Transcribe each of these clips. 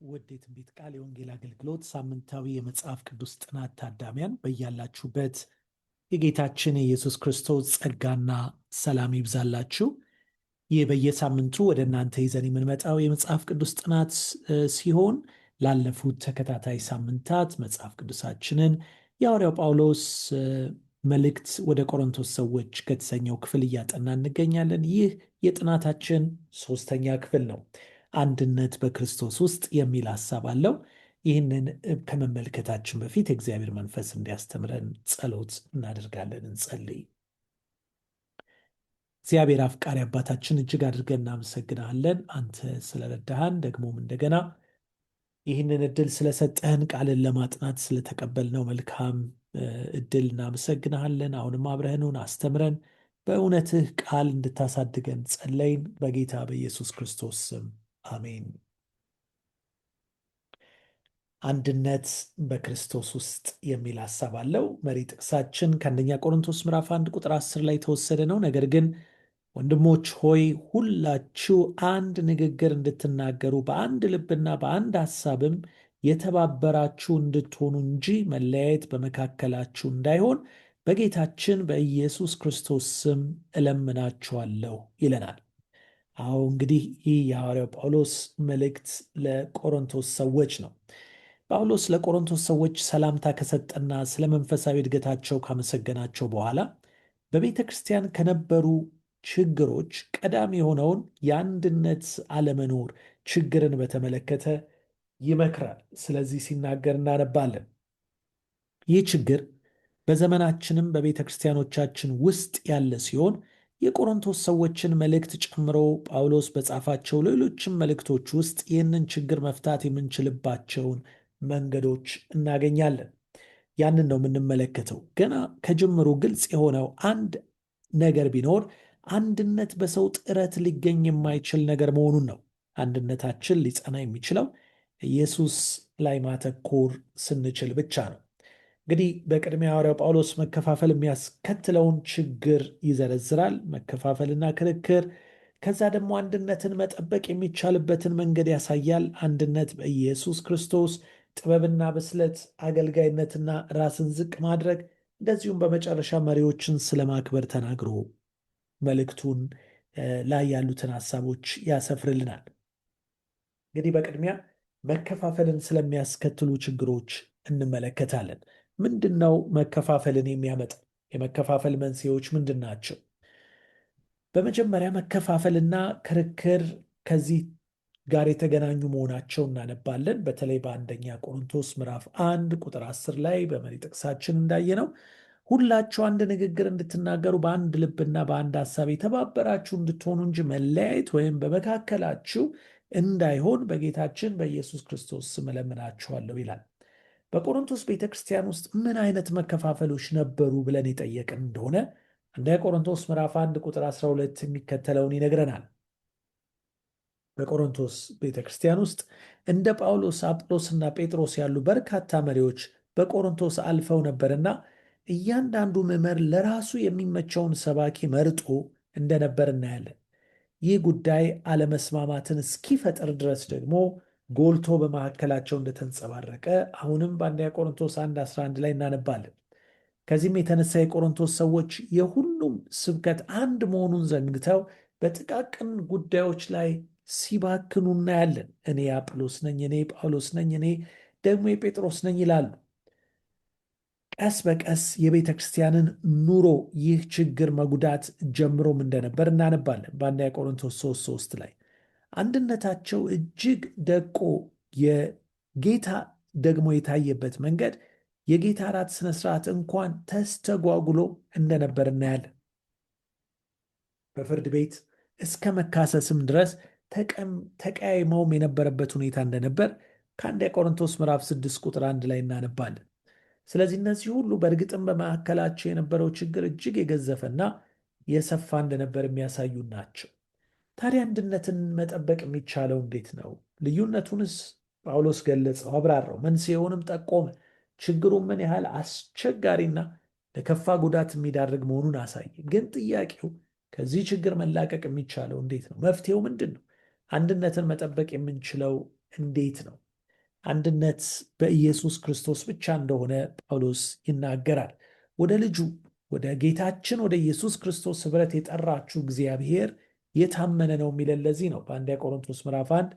ውድ የትንቢት ቃል የወንጌል አገልግሎት ሳምንታዊ የመጽሐፍ ቅዱስ ጥናት ታዳሚያን በያላችሁበት የጌታችን የኢየሱስ ክርስቶስ ጸጋና ሰላም ይብዛላችሁ። ይህ በየሳምንቱ ወደ እናንተ ይዘን የምንመጣው የመጽሐፍ ቅዱስ ጥናት ሲሆን ላለፉት ተከታታይ ሳምንታት መጽሐፍ ቅዱሳችንን የሐዋርያው ጳውሎስ መልእክት ወደ ቆሮንቶስ ሰዎች ከተሰኘው ክፍል እያጠና እንገኛለን። ይህ የጥናታችን 3ኛ ክፍል ነው። አንድነት በክርስቶስ ውስጥ የሚል ሐሳብ አለው። ይህንን ከመመልከታችን በፊት የእግዚአብሔር መንፈስ እንዲያስተምረን ጸሎት እናደርጋለን። እንጸልይ። እግዚአብሔር አፍቃሪ አባታችን እጅግ አድርገን እናመሰግናለን። አንተ ስለረዳሃን ደግሞም እንደገና ይህንን እድል ስለሰጠህን ቃልን ለማጥናት ስለተቀበልነው መልካም እድል እናመሰግናለን። አሁንም አብረህኑን አስተምረን በእውነትህ ቃል እንድታሳድገን ጸለይን። በጌታ በኢየሱስ ክርስቶስ ስም አሜን። አንድነት በክርስቶስ ውስጥ የሚል ሐሳብ አለው። መሪ ጥቅሳችን ከአንደኛ ቆሮንቶስ ምዕራፍ 1 ቁጥር 10 ላይ የተወሰደ ነው። ነገር ግን ወንድሞች ሆይ ሁላችሁ አንድ ንግግር እንድትናገሩ በአንድ ልብና በአንድ ሐሳብም የተባበራችሁ እንድትሆኑ እንጂ መለያየት በመካከላችሁ እንዳይሆን በጌታችን በኢየሱስ ክርስቶስ ስም እለምናችኋለሁ ይለናል። አዎ እንግዲህ ይህ የሐዋርያው ጳውሎስ መልእክት ለቆሮንቶስ ሰዎች ነው። ጳውሎስ ለቆሮንቶስ ሰዎች ሰላምታ ከሰጠና ስለ መንፈሳዊ እድገታቸው ካመሰገናቸው በኋላ በቤተ ክርስቲያን ከነበሩ ችግሮች ቀዳሚ የሆነውን የአንድነት አለመኖር ችግርን በተመለከተ ይመክራል። ስለዚህ ሲናገር እናነባለን። ይህ ችግር በዘመናችንም በቤተ ክርስቲያኖቻችን ውስጥ ያለ ሲሆን የቆሮንቶስ ሰዎችን መልእክት ጨምሮ ጳውሎስ በጻፋቸው ሌሎችም መልእክቶች ውስጥ ይህንን ችግር መፍታት የምንችልባቸውን መንገዶች እናገኛለን። ያንን ነው የምንመለከተው። ገና ከጅምሩ ግልጽ የሆነው አንድ ነገር ቢኖር አንድነት በሰው ጥረት ሊገኝ የማይችል ነገር መሆኑን ነው። አንድነታችን ሊጸና የሚችለው ኢየሱስ ላይ ማተኮር ስንችል ብቻ ነው። እንግዲህ በቅድሚያ ሐዋርያው ጳውሎስ መከፋፈል የሚያስከትለውን ችግር ይዘረዝራል። መከፋፈልና ክርክር፣ ከዛ ደግሞ አንድነትን መጠበቅ የሚቻልበትን መንገድ ያሳያል። አንድነት በኢየሱስ ክርስቶስ፣ ጥበብና ብስለት፣ አገልጋይነትና ራስን ዝቅ ማድረግ፣ እንደዚሁም በመጨረሻ መሪዎችን ስለማክበር ተናግሮ መልእክቱን ላይ ያሉትን ሐሳቦች ያሰፍርልናል። እንግዲህ በቅድሚያ መከፋፈልን ስለሚያስከትሉ ችግሮች እንመለከታለን። ምንድን ነው መከፋፈልን የሚያመጣው? የመከፋፈል መንስኤዎች ምንድን ናቸው? በመጀመሪያ መከፋፈልና ክርክር ከዚህ ጋር የተገናኙ መሆናቸው እናነባለን። በተለይ በአንደኛ ቆሮንቶስ ምዕራፍ 1 ቁጥር 10 ላይ በመሪ ጥቅሳችን እንዳየነው ሁላችሁ አንድ ንግግር እንድትናገሩ በአንድ ልብና በአንድ ሐሳብ የተባበራችሁ እንድትሆኑ እንጂ መለያየት ወይም በመካከላችሁ እንዳይሆን በጌታችን በኢየሱስ ክርስቶስ ስም እለምናችኋለሁ ይላል። በቆሮንቶስ ቤተ ክርስቲያን ውስጥ ምን አይነት መከፋፈሎች ነበሩ ብለን የጠየቅን እንደሆነ አንደኛ ቆሮንቶስ ምዕራፍ 1 ቁጥር 12 የሚከተለውን ይነግረናል። በቆሮንቶስ ቤተ ክርስቲያን ውስጥ እንደ ጳውሎስ፣ አጵሎስና ጴጥሮስ ያሉ በርካታ መሪዎች በቆሮንቶስ አልፈው ነበርና እያንዳንዱ ምዕመን ለራሱ የሚመቸውን ሰባኪ መርጦ እንደነበር እናያለን። ይህ ጉዳይ አለመስማማትን እስኪፈጥር ድረስ ደግሞ ጎልቶ በመካከላቸው እንደተንጸባረቀ አሁንም በአንደኛ ቆሮንቶስ 1:11 ላይ እናነባለን። ከዚህም የተነሳ የቆሮንቶስ ሰዎች የሁሉም ስብከት አንድ መሆኑን ዘንግተው በጥቃቅን ጉዳዮች ላይ ሲባክኑ እናያለን። እኔ የአጵሎስ ነኝ፣ እኔ ጳውሎስ ነኝ፣ እኔ ደግሞ የጴጥሮስ ነኝ ይላሉ። ቀስ በቀስ የቤተ ክርስቲያንን ኑሮ ይህ ችግር መጉዳት ጀምሮም እንደነበር እናነባለን። በአንደኛ ቆሮንቶስ 3:3 ላይ አንድነታቸው እጅግ ደቆ የጌታ ደግሞ የታየበት መንገድ የጌታ እራት ስነስርዓት እንኳን ተስተጓጉሎ እንደነበር እናያለን። በፍርድ ቤት እስከ መካሰስም ድረስ ተቀያይመውም የነበረበት ሁኔታ እንደነበር ከአንደኛ ቆሮንቶስ ምዕራፍ 6 ቁጥር 1 ላይ እናነባለን። ስለዚህ እነዚህ ሁሉ በእርግጥም በመካከላቸው የነበረው ችግር እጅግ የገዘፈና የሰፋ እንደነበር የሚያሳዩ ናቸው። ታዲያ አንድነትን መጠበቅ የሚቻለው እንዴት ነው? ልዩነቱንስ ጳውሎስ ገለጸው፣ አብራራው፣ መንስኤውንም ጠቆመ። ችግሩ ምን ያህል አስቸጋሪና ለከፋ ጉዳት የሚዳርግ መሆኑን አሳየ። ግን ጥያቄው ከዚህ ችግር መላቀቅ የሚቻለው እንዴት ነው? መፍትሄው ምንድን ነው? አንድነትን መጠበቅ የምንችለው እንዴት ነው? አንድነት በኢየሱስ ክርስቶስ ብቻ እንደሆነ ጳውሎስ ይናገራል። ወደ ልጁ ወደ ጌታችን ወደ ኢየሱስ ክርስቶስ ኅብረት የጠራችሁ እግዚአብሔር የታመነ ነው የሚለን ለዚህ ነው። በአንደኛ ቆሮንቶስ ምዕራፍ 1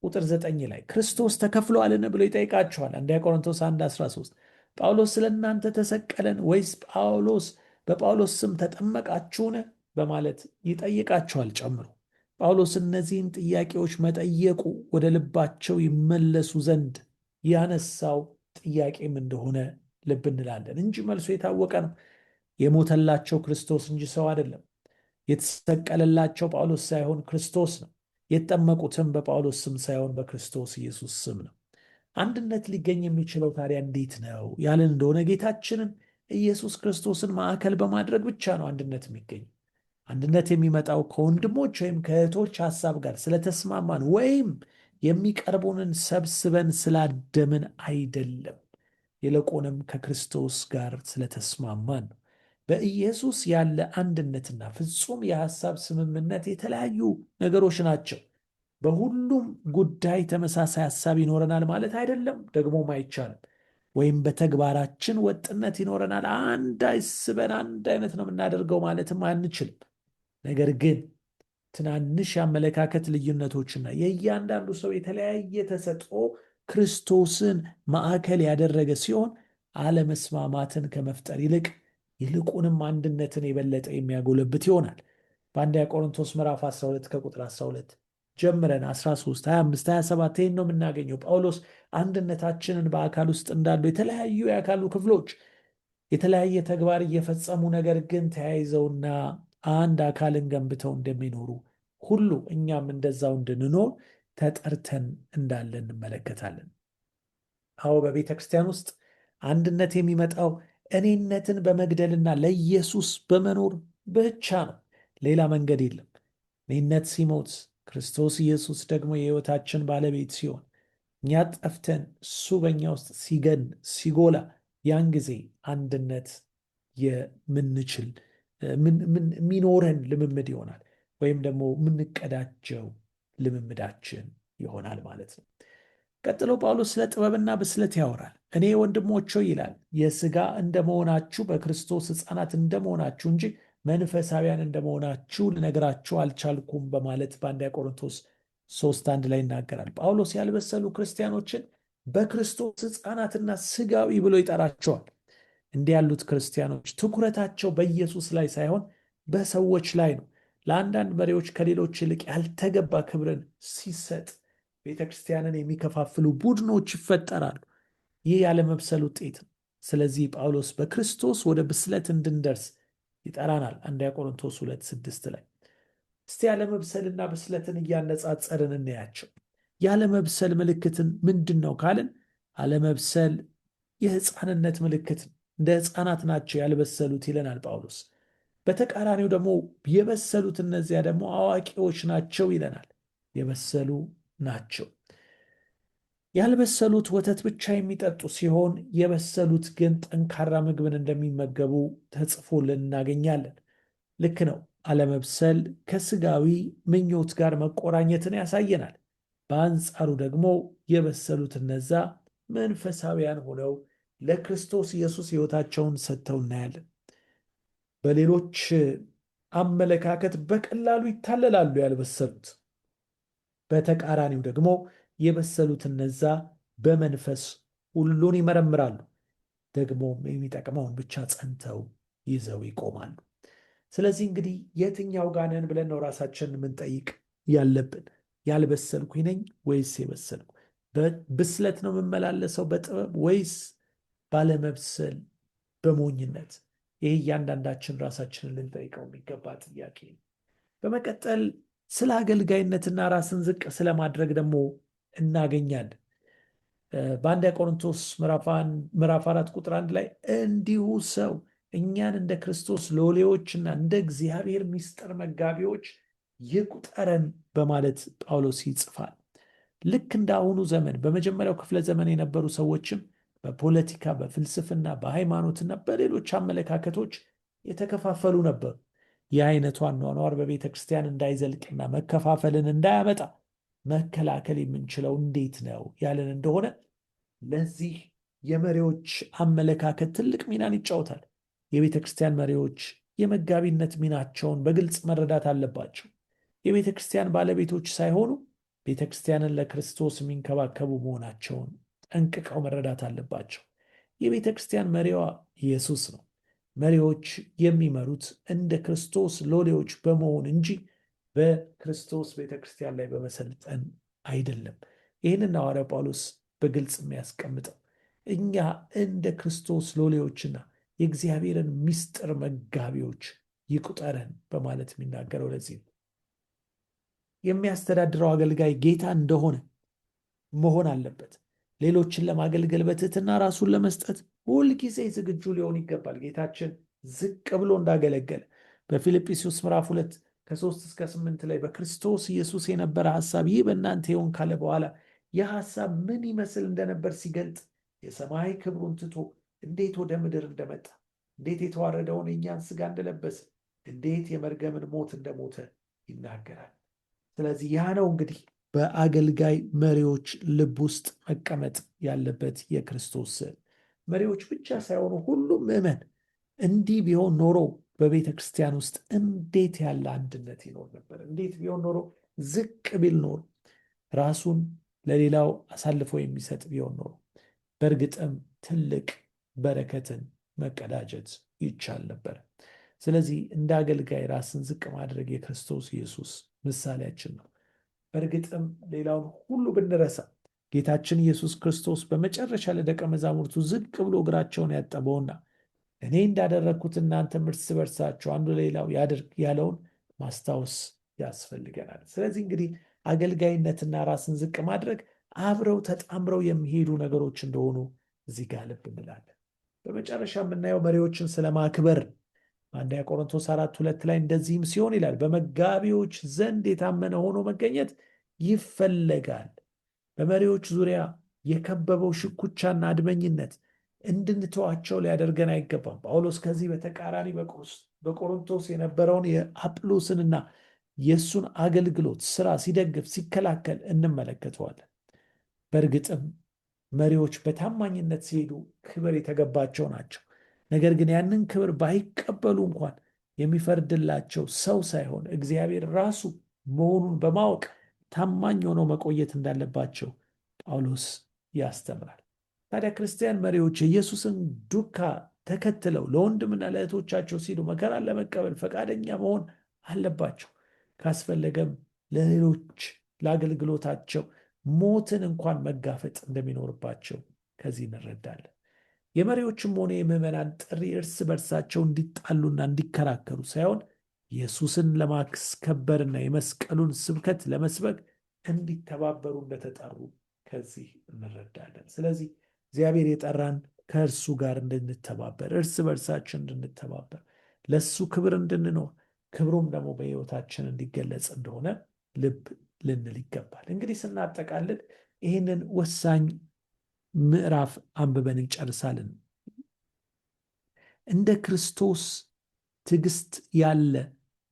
ቁጥር 9 ላይ ክርስቶስ ተከፍሎአልን ብሎ ይጠይቃቸዋል። አንደኛ ቆሮንቶስ 1:13 ጳውሎስ ስለ እናንተ ተሰቀለን ወይስ በጳውሎስ ስም ተጠመቃችሁን በማለት ይጠይቃቸዋል ጨምሮ። ጳውሎስ እነዚህን ጥያቄዎች መጠየቁ ወደ ልባቸው ይመለሱ ዘንድ ያነሳው ጥያቄም እንደሆነ ልብ እንላለን እንጂ መልሶ የታወቀ ነው። የሞተላቸው ክርስቶስ እንጂ ሰው አይደለም። የተሰቀለላቸው ጳውሎስ ሳይሆን ክርስቶስ ነው። የተጠመቁትም በጳውሎስ ስም ሳይሆን በክርስቶስ ኢየሱስ ስም ነው። አንድነት ሊገኝ የሚችለው ታዲያ እንዴት ነው ያለን እንደሆነ ጌታችንን ኢየሱስ ክርስቶስን ማዕከል በማድረግ ብቻ ነው አንድነት የሚገኝ። አንድነት የሚመጣው ከወንድሞች ወይም ከእህቶች ሐሳብ ጋር ስለተስማማን ወይም የሚቀርቡንን ሰብስበን ስላደምን አይደለም። ይልቁንም ከክርስቶስ ጋር ስለተስማማን ነው። በኢየሱስ ያለ አንድነትና ፍጹም የሐሳብ ስምምነት የተለያዩ ነገሮች ናቸው። በሁሉም ጉዳይ ተመሳሳይ ሐሳብ ይኖረናል ማለት አይደለም፣ ደግሞም አይቻልም። ወይም በተግባራችን ወጥነት ይኖረናል፣ አንድ አይስበን አንድ አይነት ነው የምናደርገው ማለትም አንችልም። ነገር ግን ትናንሽ የአመለካከት ልዩነቶችና የእያንዳንዱ ሰው የተለያየ ተሰጥኦ ክርስቶስን ማዕከል ያደረገ ሲሆን አለመስማማትን ከመፍጠር ይልቁንም አንድነትን የበለጠ የሚያጎለብት ይሆናል። በአንደኛ ቆሮንቶስ ምዕራፍ 12 ከቁጥር 12 ጀምረን 13፣ 25፣ 27 ይህን ነው የምናገኘው። ጳውሎስ አንድነታችንን በአካል ውስጥ እንዳሉ የተለያዩ የአካሉ ክፍሎች የተለያየ ተግባር እየፈጸሙ ነገር ግን ተያይዘውና አንድ አካልን ገንብተው እንደሚኖሩ ሁሉ እኛም እንደዛው እንድንኖር ተጠርተን እንዳለ እንመለከታለን። አዎ በቤተ ክርስቲያን ውስጥ አንድነት የሚመጣው እኔነትን በመግደልና ለኢየሱስ በመኖር ብቻ ነው። ሌላ መንገድ የለም። እኔነት ሲሞት ክርስቶስ ኢየሱስ ደግሞ የሕይወታችን ባለቤት ሲሆን እኛ ጠፍተን እሱ በእኛ ውስጥ ሲገን ሲጎላ ያን ጊዜ አንድነት የምንችል የሚኖረን ልምምድ ይሆናል፣ ወይም ደግሞ የምንቀዳጀው ልምምዳችን ይሆናል ማለት ነው። ቀጥሎ ጳውሎስ ስለ ጥበብና ብስለት ያወራል። እኔ ወንድሞች ሆይ ይላል የሥጋ እንደመሆናችሁ በክርስቶስ ሕፃናት እንደመሆናችሁ እንጂ መንፈሳውያን እንደመሆናችሁ ልነግራችሁ አልቻልኩም በማለት በአንደኛ ቆሮንቶስ 3:1 ላይ ይናገራል። ጳውሎስ ያልበሰሉ ክርስቲያኖችን በክርስቶስ ሕፃናትና ሥጋዊ ብሎ ይጠራቸዋል። እንዲህ ያሉት ክርስቲያኖች ትኩረታቸው በኢየሱስ ላይ ሳይሆን በሰዎች ላይ ነው። ለአንዳንድ መሪዎች ከሌሎች ይልቅ ያልተገባ ክብርን ሲሰጥ ቤተ ክርስቲያንን የሚከፋፍሉ ቡድኖች ይፈጠራሉ። ይህ ያለመብሰል ውጤት ነው። ስለዚህ ጳውሎስ በክርስቶስ ወደ ብስለት እንድንደርስ ይጠራናል። አንደኛ ቆሮንቶስ 2:6 ላይ እስቲ ያለመብሰልና ብስለትን እያነጻጸርን እናያቸው። ያለመብሰል ምልክትን ምንድን ነው ካልን አለመብሰል የሕፃንነት ምልክት ነው። እንደ ሕፃናት ናቸው ያልበሰሉት ይለናል ጳውሎስ። በተቃራኒው ደግሞ የበሰሉት እነዚያ ደግሞ አዋቂዎች ናቸው ይለናል። የበሰሉ ናቸው። ያልበሰሉት ወተት ብቻ የሚጠጡ ሲሆን የበሰሉት ግን ጠንካራ ምግብን እንደሚመገቡ ተጽፎልን እናገኛለን። ልክ ነው። አለመብሰል ከስጋዊ ምኞት ጋር መቆራኘትን ያሳየናል። በአንጻሩ ደግሞ የበሰሉት እነዛ መንፈሳውያን ሆነው ለክርስቶስ ኢየሱስ ሕይወታቸውን ሰጥተው እናያለን። በሌሎች አመለካከት በቀላሉ ይታለላሉ ያልበሰሉት። በተቃራኒው ደግሞ የበሰሉት እነዛ በመንፈስ ሁሉን ይመረምራሉ፣ ደግሞም የሚጠቅመውን ብቻ ጸንተው ይዘው ይቆማሉ። ስለዚህ እንግዲህ የትኛው ጋር ነን ብለን ነው ራሳችንን የምንጠይቅ ያለብን። ያልበሰልኩኝ ነኝ ወይስ የበሰልኩ? በብስለት ነው የምመላለሰው በጥበብ ወይስ ባለመብሰል በሞኝነት? ይህ እያንዳንዳችን ራሳችንን ልንጠይቀው የሚገባ ጥያቄ ነው። በመቀጠል ስለ አገልጋይነትና ራስን ዝቅ ስለማድረግ ደግሞ እናገኛለን። በአንደኛ ቆሮንቶስ ምዕራፍ 4 ቁጥር 1 ላይ እንዲሁ ሰው እኛን እንደ ክርስቶስ ሎሌዎችና እንደ እግዚአብሔር ምስጢር መጋቢዎች ይቁጠረን በማለት ጳውሎስ ይጽፋል። ልክ እንደ አሁኑ ዘመን በመጀመሪያው ክፍለ ዘመን የነበሩ ሰዎችም በፖለቲካ፣ በፍልስፍና፣ በሃይማኖትና በሌሎች አመለካከቶች የተከፋፈሉ ነበሩ። ይህ አይነቱ አኗኗር በቤተ ክርስቲያን እንዳይዘልቅና መከፋፈልን እንዳያመጣ መከላከል የምንችለው እንዴት ነው ያለን እንደሆነ ለዚህ የመሪዎች አመለካከት ትልቅ ሚናን ይጫወታል። የቤተ ክርስቲያን መሪዎች የመጋቢነት ሚናቸውን በግልጽ መረዳት አለባቸው። የቤተ ክርስቲያን ባለቤቶች ሳይሆኑ ቤተ ክርስቲያንን ለክርስቶስ የሚንከባከቡ መሆናቸውን ጠንቅቀው መረዳት አለባቸው። የቤተ ክርስቲያን መሪዋ ኢየሱስ ነው። መሪዎች የሚመሩት እንደ ክርስቶስ ሎሌዎች በመሆን እንጂ በክርስቶስ ቤተ ክርስቲያን ላይ በመሰልጠን አይደለም። ይህንን ሐዋርያው ጳውሎስ በግልጽ የሚያስቀምጠው እኛ እንደ ክርስቶስ ሎሌዎችና የእግዚአብሔርን ምስጢር መጋቢዎች ይቁጠረን በማለት የሚናገረው ለዚህ ነው። የሚያስተዳድረው አገልጋይ ጌታ እንደሆነ መሆን አለበት። ሌሎችን ለማገልገል በትህትና ራሱን ለመስጠት ሁልጊዜ ዝግጁ ሊሆን ይገባል። ጌታችን ዝቅ ብሎ እንዳገለገለ በፊልጵስዩስ ምዕራፍ 2 ከ3-8 ላይ በክርስቶስ ኢየሱስ የነበረ ሐሳብ ይህ በእናንተ ይሆን ካለ በኋላ ይህ ሐሳብ ምን ይመስል እንደነበር ሲገልጥ የሰማይ ክብሩን ትቶ እንዴት ወደ ምድር እንደመጣ፣ እንዴት የተዋረደውን የእኛን ሥጋ እንደለበሰ፣ እንዴት የመርገምን ሞት እንደሞተ ይናገራል። ስለዚህ ያ ነው እንግዲህ በአገልጋይ መሪዎች ልብ ውስጥ መቀመጥ ያለበት የክርስቶስ ስዕል። መሪዎች ብቻ ሳይሆኑ ሁሉም ምዕመን እንዲህ ቢሆን ኖሮ በቤተ ክርስቲያን ውስጥ እንዴት ያለ አንድነት ይኖር ነበር? እንዴት ቢሆን ኖሮ ዝቅ ቢል ኖሮ ራሱን ለሌላው አሳልፎ የሚሰጥ ቢሆን ኖሮ በእርግጥም ትልቅ በረከትን መቀዳጀት ይቻል ነበር። ስለዚህ እንደ አገልጋይ ራስን ዝቅ ማድረግ የክርስቶስ ኢየሱስ ምሳሌያችን ነው። በእርግጥም ሌላውን ሁሉ ብንረሳ ጌታችን ኢየሱስ ክርስቶስ በመጨረሻ ለደቀ መዛሙርቱ ዝቅ ብሎ እግራቸውን ያጠበውና እኔ እንዳደረግኩት እናንተም እርስ በርሳችሁ አንዱ ሌላው ያድርግ ያለውን ማስታወስ ያስፈልገናል። ስለዚህ እንግዲህ አገልጋይነትና ራስን ዝቅ ማድረግ አብረው ተጣምረው የሚሄዱ ነገሮች እንደሆኑ እዚህ ጋር ልብ እንላለን። በመጨረሻ የምናየው መሪዎችን ስለማክበር አንደኛ ቆሮንቶስ 4:2 ላይ እንደዚህም ሲሆን ይላል በመጋቢዎች ዘንድ የታመነ ሆኖ መገኘት ይፈለጋል። በመሪዎች ዙሪያ የከበበው ሽኩቻና አድመኝነት እንድንተዋቸው ሊያደርገን አይገባም። ጳውሎስ ከዚህ በተቃራኒ በቆሮንቶስ የነበረውን የአጵሎስንና የእሱን አገልግሎት ስራ ሲደግፍ ሲከላከል እንመለከተዋለን። በእርግጥም መሪዎች በታማኝነት ሲሄዱ ክብር የተገባቸው ናቸው። ነገር ግን ያንን ክብር ባይቀበሉ እንኳን የሚፈርድላቸው ሰው ሳይሆን እግዚአብሔር ራሱ መሆኑን በማወቅ ታማኝ ሆነው መቆየት እንዳለባቸው ጳውሎስ ያስተምራል። ታዲያ ክርስቲያን መሪዎች የኢየሱስን ዱካ ተከትለው ለወንድምና ለእህቶቻቸው ሲሉ መከራን ለመቀበል ፈቃደኛ መሆን አለባቸው። ካስፈለገም ለሌሎች ለአገልግሎታቸው ሞትን እንኳን መጋፈጥ እንደሚኖርባቸው ከዚህ እንረዳለን። የመሪዎችም ሆነ የምዕመናን ጥሪ እርስ በርሳቸው እንዲጣሉና እንዲከራከሩ ሳይሆን ኢየሱስን ለማስከበርና የመስቀሉን ስብከት ለመስበክ እንዲተባበሩ እንደተጠሩ ከዚህ እንረዳለን። ስለዚህ እግዚአብሔር የጠራን ከእርሱ ጋር እንድንተባበር፣ እርስ በርሳችን እንድንተባበር፣ ለእሱ ክብር እንድንኖር፣ ክብሩም ደግሞ በሕይወታችን እንዲገለጽ እንደሆነ ልብ ልንል ይገባል። እንግዲህ ስናጠቃልል ይህንን ወሳኝ ምዕራፍ አንብበን እንጨርሳለን። እንደ ክርስቶስ ትዕግስት ያለ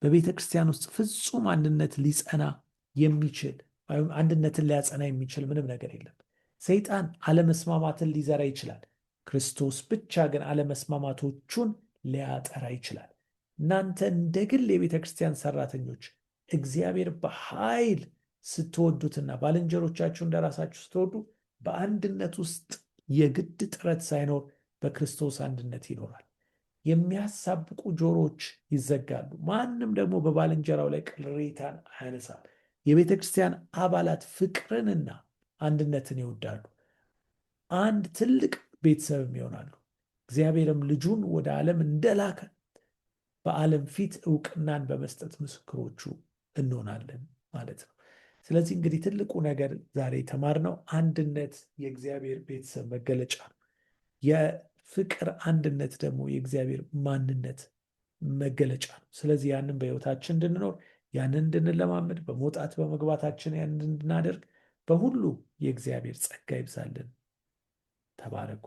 በቤተ ክርስቲያን ውስጥ ፍጹም አንድነት ሊጸና የሚችል ወይም አንድነትን ሊያጸና የሚችል ምንም ነገር የለም። ሰይጣን አለመስማማትን ሊዘራ ይችላል። ክርስቶስ ብቻ ግን አለመስማማቶቹን ሊያጠራ ይችላል። እናንተ እንደ ግል የቤተ ክርስቲያን ሰራተኞች እግዚአብሔር በኃይል ስትወዱትና ባልንጀሮቻችሁ እንደራሳችሁ ስትወዱ በአንድነት ውስጥ የግድ ጥረት ሳይኖር በክርስቶስ አንድነት ይኖራል። የሚያሳብቁ ጆሮች ይዘጋሉ። ማንም ደግሞ በባልንጀራው ላይ ቅሬታን አያነሳም። የቤተ ክርስቲያን አባላት ፍቅርንና አንድነትን ይወዳሉ። አንድ ትልቅ ቤተሰብም ይሆናሉ። እግዚአብሔርም ልጁን ወደ ዓለም እንደላከ በዓለም ፊት ዕውቅናን በመስጠት ምስክሮቹ እንሆናለን ማለት ነው። ስለዚህ እንግዲህ ትልቁ ነገር ዛሬ የተማርነው አንድነት የእግዚአብሔር ቤተሰብ መገለጫ ነው። የፍቅር አንድነት ደግሞ የእግዚአብሔር ማንነት መገለጫ ነው። ስለዚህ ያንን በሕይወታችን እንድንኖር፣ ያንን እንድንለማመድ፣ በመውጣት በመግባታችን ያንን እንድናደርግ በሁሉ የእግዚአብሔር ጸጋ ይብዛልን። ተባረኩ።